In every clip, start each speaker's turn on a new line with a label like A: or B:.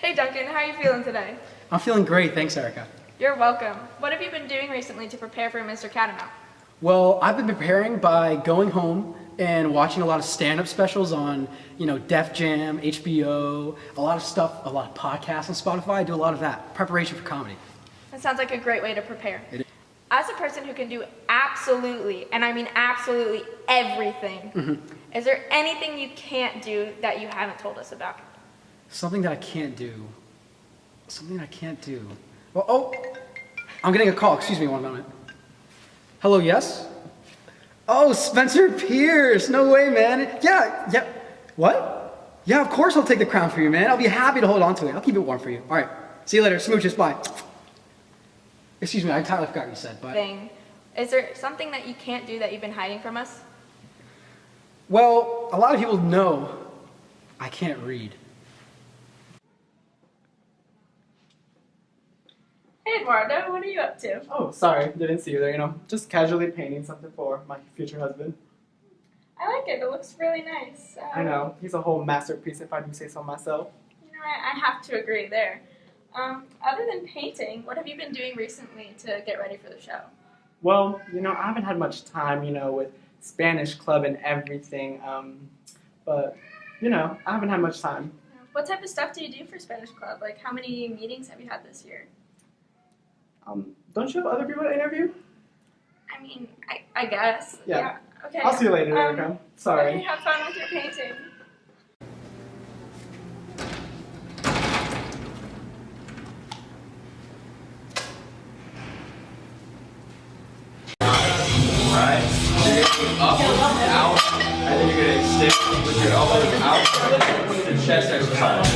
A: Hey Duncan, how are you feeling today?
B: I'm feeling great, thanks Erica.
A: You're welcome. What have you been doing recently to prepare for Mr. Catamount?
B: Well, I've been preparing by going home and watching a lot of stand-up specials on, Def Jam, HBO, a lot of stuff, a lot of podcasts on Spotify. I do a lot of that, preparation for comedy.
A: That sounds like a great way to prepare.
B: It is.
A: As a person who can do absolutely, and I mean absolutely everything, is there anything you can't do that you haven't told us about?
B: Something that I can't do. Well, I'm getting a call. Excuse me one moment. Hello, yes? Oh, Spencer Pierce. No way, man. Yeah. What? Yeah, of course I'll take the crown for you, man. I'll be happy to hold on to it. I'll keep it warm for you. All right. See you later. Smooches. Bye. Excuse me, I entirely forgot what you said, but...
A: Is there something that you can't do that you've been hiding from us?
B: Well, a lot of people know I can't read.
A: Hey Eduardo, what are you up to?
C: Oh, sorry, didn't see you there, just casually painting something for my future husband.
A: I like it, it looks really nice.
C: I know, he's a whole masterpiece if I do say so myself.
A: I have to agree there. Other than painting, what have you been doing recently to get ready for the show?
C: Well, I haven't had much time, with Spanish club and everything, but, I haven't had much time.
A: What type of stuff do you do for Spanish club? Like, how many meetings have you had this year?
C: Don't you have other people to interview?
A: I mean, I guess.
C: Yeah.
A: Okay.
C: I'll see you later, Erica. Sorry.
A: Okay, have fun with your painting.
D: Right? You're going up and out, and then you're going to extend with your elbows out, and chest exercise.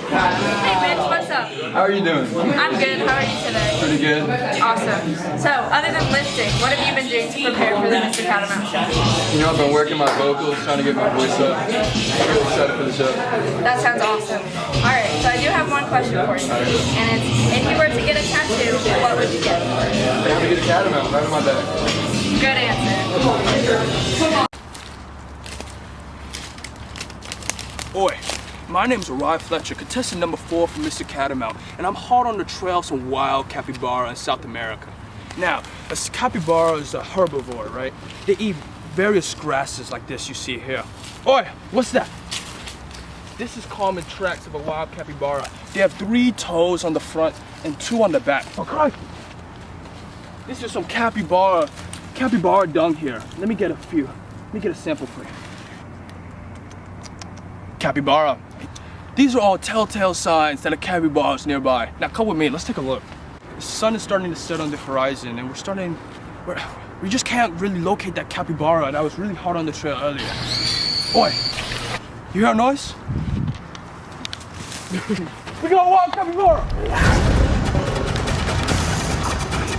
A: Hey Mitch, what's up?
D: How are you doing?
A: I'm good. How are you today?
D: Pretty good.
A: Awesome. So, other than lifting, what have you been doing to prepare for the Mr. Catamount show?
D: I've been working my vocals, trying to get my voice up. I'm really excited for the show.
A: That sounds awesome. Alright, so I do have one question for you. And it's, if you were to get a tattoo, what would you get?
D: I'm going to get a catamount right on my back.
A: Good answer.
E: Oi, my name's Uriah Fletcher, contestant number 4 for Mr. Catamount, and I'm hot on the trail of some wild capybara in South America. Now, a capybara is a herbivore, right? They eat various grasses like this you see here. Oi, what's that? This is common tracks of a wild capybara. They have 3 toes on the front and 2 on the back. Okay. This is some capybara dung here. Let me get a few. Let me get a sample for you. Capybara. These are all telltale signs that a capybara is nearby. Now come with me, let's take a look. The sun is starting to set on the horizon and we just can't really locate that capybara that was really hot on the trail earlier. Oi, you hear a noise? We got a wild capybara!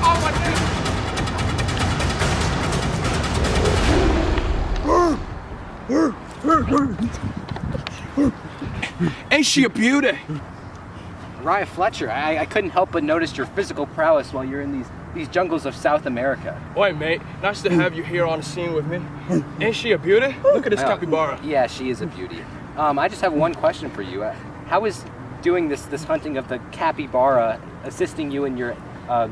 E: Oh my goodness! Ain't she a beauty?
F: Uriah Fletcher, I couldn't help but notice your physical prowess while you're in these jungles of South America.
E: Oi, mate, nice to have you here on the scene with me. Ain't she a beauty? Look at this capybara.
F: Yeah, she is a beauty. I just have one question for you. How is doing this hunting of the capybara assisting you in your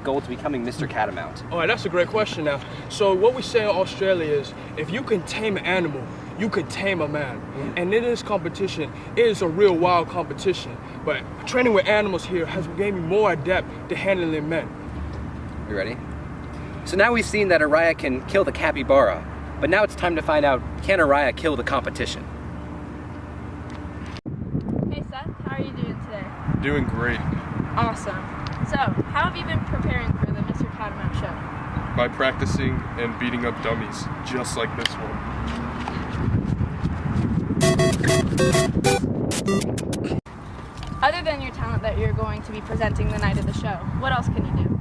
F: goal to becoming Mr. Catamount?
E: All right, that's a great question now. So what we say in Australia is, if you can tame an animal, you could tame a man. And in this competition, it is a real wild competition. But training with animals here has made me more adept to handling men.
F: You ready? So now we've seen that Uriah can kill the capybara, but now it's time to find out, can Uriah kill the competition?
A: Hey Seth, how are you doing today?
D: Doing great.
A: Awesome. So, how have you been preparing for the Mr. Catamount show?
D: By practicing and beating up dummies, just like this one.
A: Other than your talent that you're going to be presenting the night of the show, what else can you do?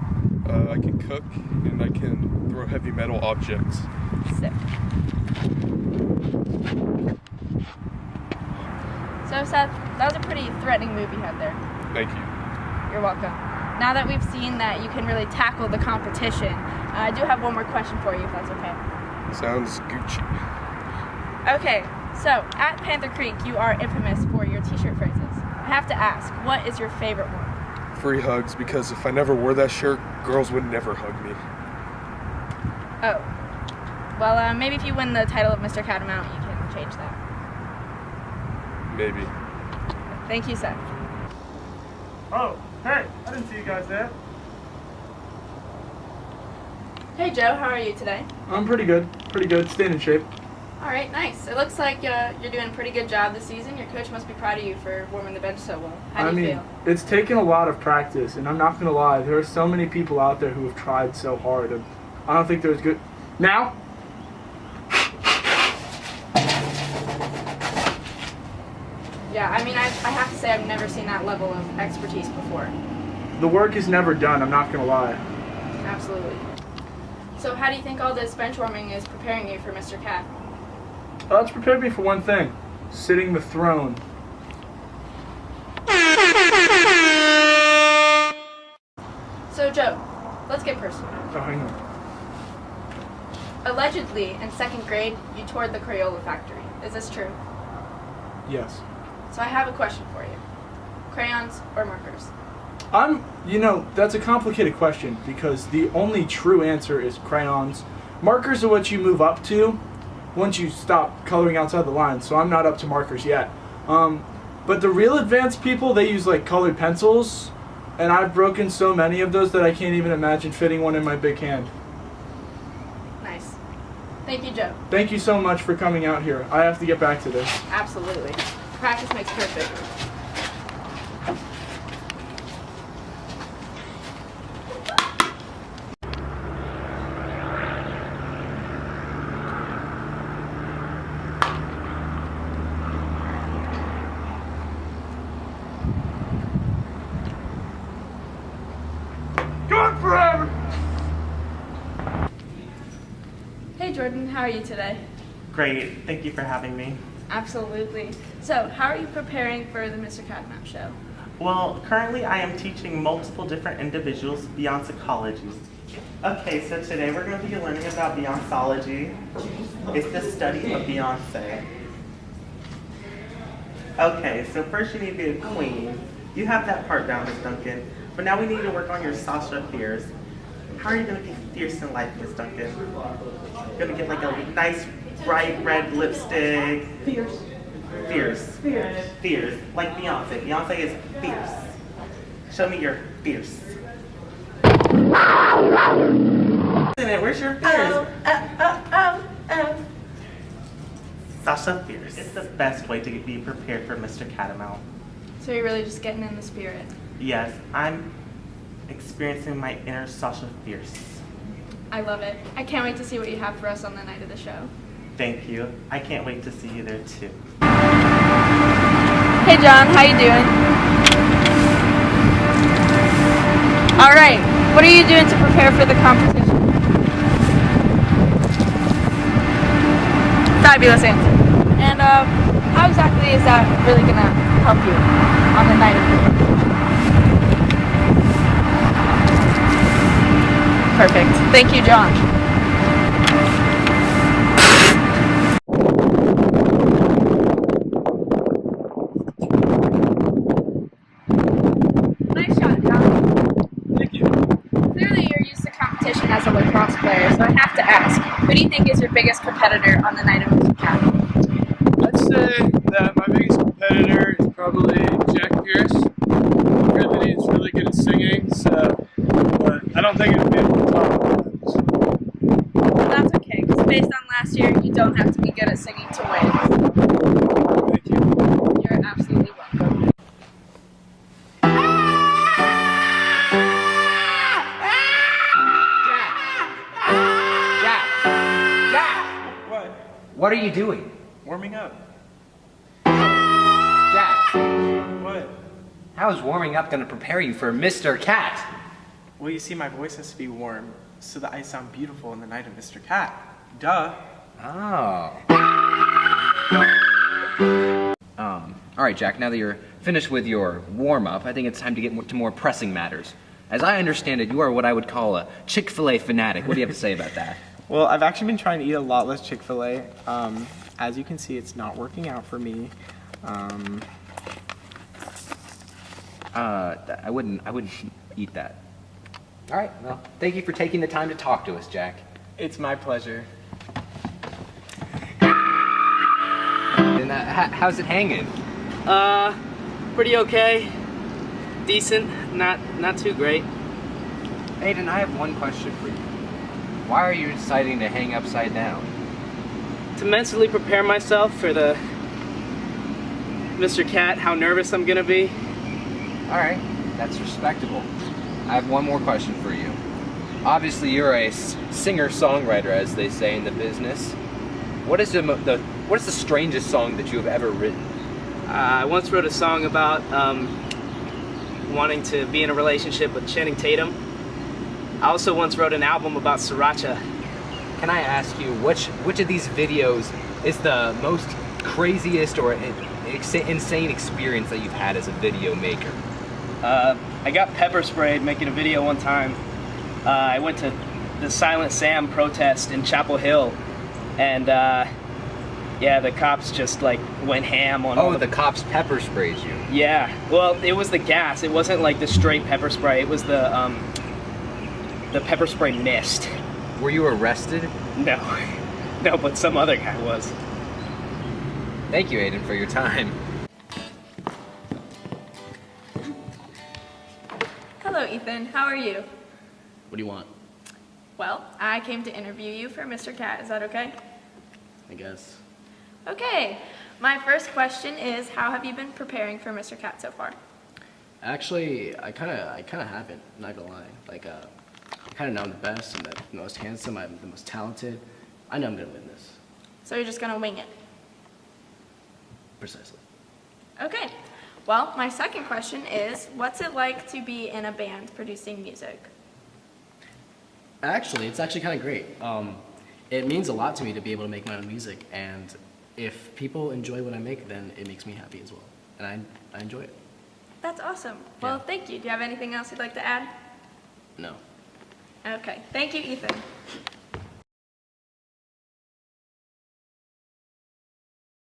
D: I can cook and I can throw heavy metal objects.
A: Sick. So Seth, that was a pretty threatening move you had there.
D: Thank you.
A: You're welcome. Now that we've seen that you can really tackle the competition, I do have one more question for you, if that's okay.
D: Sounds Gucci.
A: Okay, So, at Panther Creek, you are infamous for your t-shirt phrases. I have to ask, what is your favorite one?
G: Free hugs, because if I never wore that shirt, girls would never hug me.
A: Oh. Well, maybe if you win the title of Mr. Catamount, you can change that.
G: Maybe.
A: Thank you, Seth.
H: Oh, hey, I didn't see you guys there.
A: Hey, Joe, how are you today?
C: I'm pretty good, staying in shape.
A: All right, nice. It looks like you're doing a pretty good job this season. Your coach must be proud of you for warming the bench so well. How do you feel?
C: It's taken a lot of practice, and I'm not gonna lie, there are so many people out there who have tried so hard, and I don't think there's good. Now?
A: Yeah, I mean, I have to say I've never seen that level of expertise before.
C: The work is never done, I'm not gonna lie.
A: Absolutely. So how do you think all this bench warming is preparing you for Mr. Cat?
C: It's prepared me for one thing, sitting the throne.
A: So, Joe, let's get personal.
C: Oh, hang on.
A: Allegedly, in second grade, you toured the Crayola factory. Is this true?
C: Yes.
A: So I have a question for you. Crayons or markers?
C: That's a complicated question because the only true answer is crayons. Markers are what you move up to once you stop coloring outside the lines, so I'm not up to markers yet. But the real advanced people, they use like colored pencils, and I've broken so many of those that I can't even imagine fitting one in my big hand.
A: Nice. Thank you, Joe.
C: Thank you so much for coming out here. I have to get back to this.
A: Absolutely. Practice makes perfect.
H: Going forever!
A: Hey, Jordan, how are you today?
I: Great, thank you for having me.
A: Absolutely. So, how are you preparing for the Mr. Catamount show?
I: Well, currently I am teaching multiple different individuals Beyond psychology. Okay, so today we're going to be learning about Beyonceology. It's the study of Beyonce. Okay, so first you need to be a queen. You have that part down, Miss Duncan. But now we need to work on your Sasha Fierce. How are you going to be fierce in life, Miss Duncan? You're going to get like a nice bright red lipstick.
J: Fierce.
I: Fierce.
J: Fierce.
I: Fierce. Like Beyonce. Beyonce is fierce. Show me your fierce. Where's your fierce? Sasha Fierce. It's the best way to be prepared for Mr. Catamount.
A: So you're really just getting in the spirit.
I: Yes, I'm experiencing my inner Sasha Fierce.
A: I love it. I can't wait to see what you have for us on the night of the show.
I: Thank you. I can't wait to see you there too.
A: Hey, John, how you doing? All right, what are you doing to prepare for the competition? Fabulous answer. And how exactly is that really gonna help you on the night of the competition? Perfect. Thank you, John. Nice shot, John.
E: Thank you.
A: Clearly you're used to competition as a lacrosse player, so I have to ask, who do you think is your biggest competitor on the night of Mr. Cat?
E: I'd say that my biggest competitor is probably Jack Pierce. I heard that he's really good at singing, but I don't think it would be able to top him.
A: Well, that's okay, because based on last year, you don't have to be good at singing to win.
E: Thank you.
A: You're absolutely welcome.
F: What are you doing?
I: Warming up.
F: Jack,
I: What?
F: how is warming up going to prepare you for Mr. Cat?
I: Well, you see, my voice has to be warm so that I sound beautiful on the night of Mr. Cat. Duh.
F: Oh. All right, Jack, now that you're finished with your warm-up, I think it's time to get to more pressing matters. As I understand it, you are what I would call a Chick-fil-A fanatic. What do you have to say about that?
J: Well, I've actually been trying to eat a lot less Chick-fil-A. As you can see, it's not working out for me.
F: I wouldn't eat that. All right, well, thank you for taking the time to talk to us, Jack.
J: It's my pleasure.
F: And how's it hanging?
K: Pretty okay. Decent, not too great.
F: Aiden, I have one question for you. Why are you deciding to hang upside down?
K: To mentally prepare myself for the Mr. Cat, how nervous I'm gonna be.
F: All right, that's respectable. I have one more question for you. Obviously, you're a singer-songwriter, as they say in the business. What is the strangest song that you have ever written?
K: I once wrote a song about wanting to be in a relationship with Channing Tatum. I also once wrote an album about sriracha.
F: Can I ask you, which of these videos is the most craziest or insane experience that you've had as a video maker?
K: I got pepper sprayed making a video one time. I went to the Silent Sam protest in Chapel Hill, and yeah, the cops just like went ham on.
F: Oh, the cops pepper sprayed you.
K: Yeah, well, it was the gas. It wasn't like the straight pepper spray. It was the pepper spray mist.
F: Were you arrested?
K: No, no, but some other guy was.
F: Thank you, Aiden, for your time.
A: Hello, Ethan. How are you?
L: What do you want?
A: Well, I came to interview you for Mr. Cat. Is that okay?
L: I guess.
A: Okay. My first question is, how have you been preparing for Mr. Cat so far?
L: Actually, I kind of haven't. Not gonna lie. Like, I kind of know I'm the best. I'm the most handsome. I'm the most talented. I know I'm gonna win this.
A: So you're just gonna wing it?
L: Precisely.
A: Okay. Well, my second question is, what's it like to be in a band producing music?
L: Actually, it's actually kind of great. It means a lot to me to be able to make my own music, and if people enjoy what I make, then it makes me happy as well, and I enjoy it.
A: That's awesome. Well, thank you. Do you have anything else you'd like to add?
L: No.
A: Okay. Thank you, Ethan.